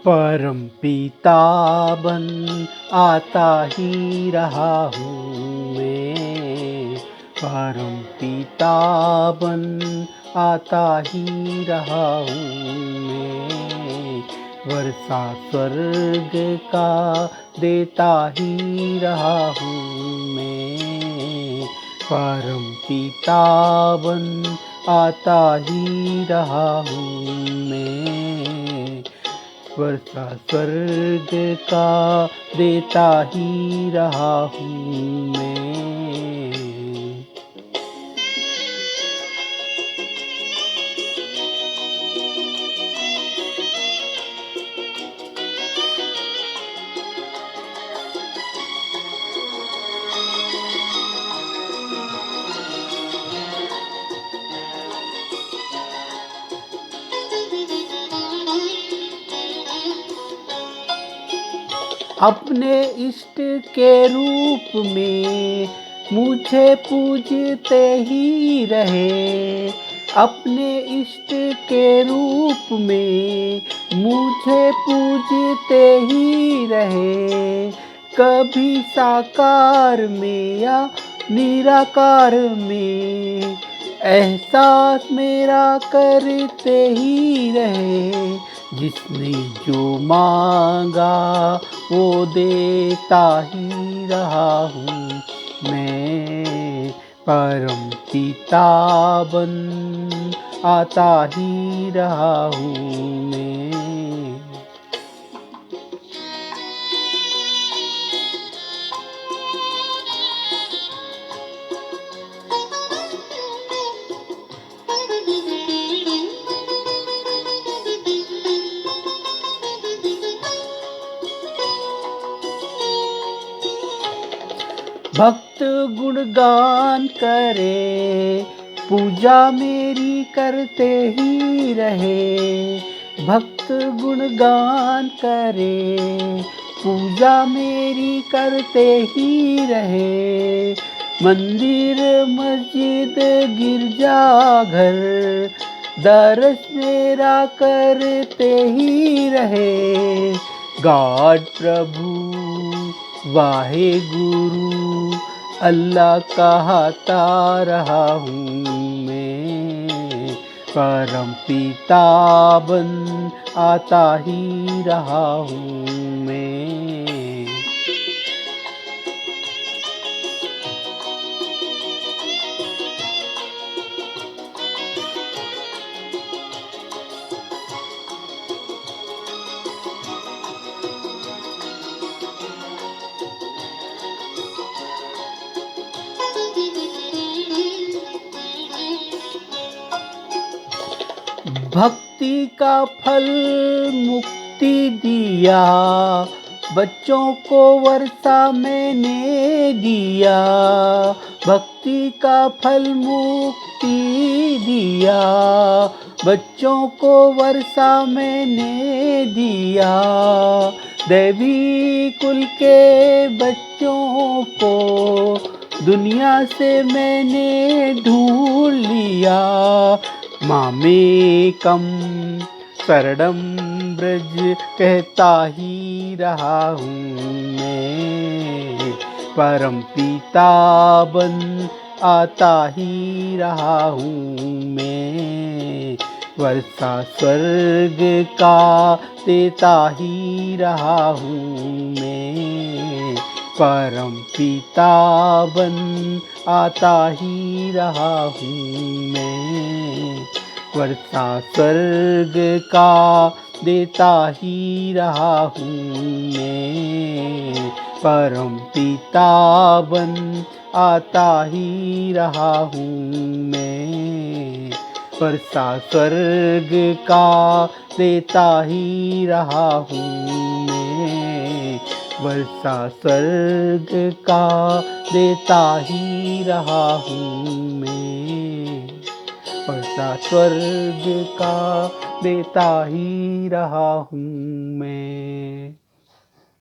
परम पिता बन आता ही रहा हूँ मैं। परम पिता बन आता ही रहा हूँ मैं। वर्षा स्वर्ग का देता ही रहा हूँ मैं। परम पिता बन आता ही रहा हूँ मैं। वर्षा स्वर्ग का देता ही रहा हूँ मैं। अपने इष्ट के रूप में मुझे पूजते ही रहे। अपने इष्ट के रूप में मुझे पूजते ही रहे। कभी साकार में या निराकार में एहसास मेरा करते ही रहे। जिसने जो मांगा वो देता ही रहा हूँ मैं। परम पिता बन आता ही रहा हूँ मैं। भक्त गुणगान करे, पूजा मेरी करते ही रहे। भक्त गुणगान करे, पूजा मेरी करते ही रहे। मंदिर मस्जिद गिरजा घर दर्श मेरा करते ही रहे। गॉड प्रभु वाहे गुरु अल्लाह कहता रहा हूँ मैं। परम पिता बन आता ही रहा हूँ मैं। भक्ति का फल मुक्ति दिया, बच्चों को वर्षा मैंने दिया। भक्ति का फल मुक्ति दिया, बच्चों को वर्षा मैंने दिया। देवी कुल के बच्चों को दुनिया से मैंने ढूंढ लिया। मामेकम शरणम ब्रज कहता ही रहा हूँ मैं। परम पिता बन आता ही रहा हूँ मैं। वर्षा स्वर्ग का देता ही रहा हूँ मैं। परम पिता बन आता ही रहा हूँ मैं। वर्षा स्वर्ग का देता ही रहा हूँ मैं। परम पिता बन आता ही रहा हूँ मैं। वर्षा स्वर्ग का देता ही रहा हूँ मैं। वर्षा स्वर्ग का देता ही रहा हूँ मैं। वर्षा स्वर्ग का देता ही रहा हूँ मैं।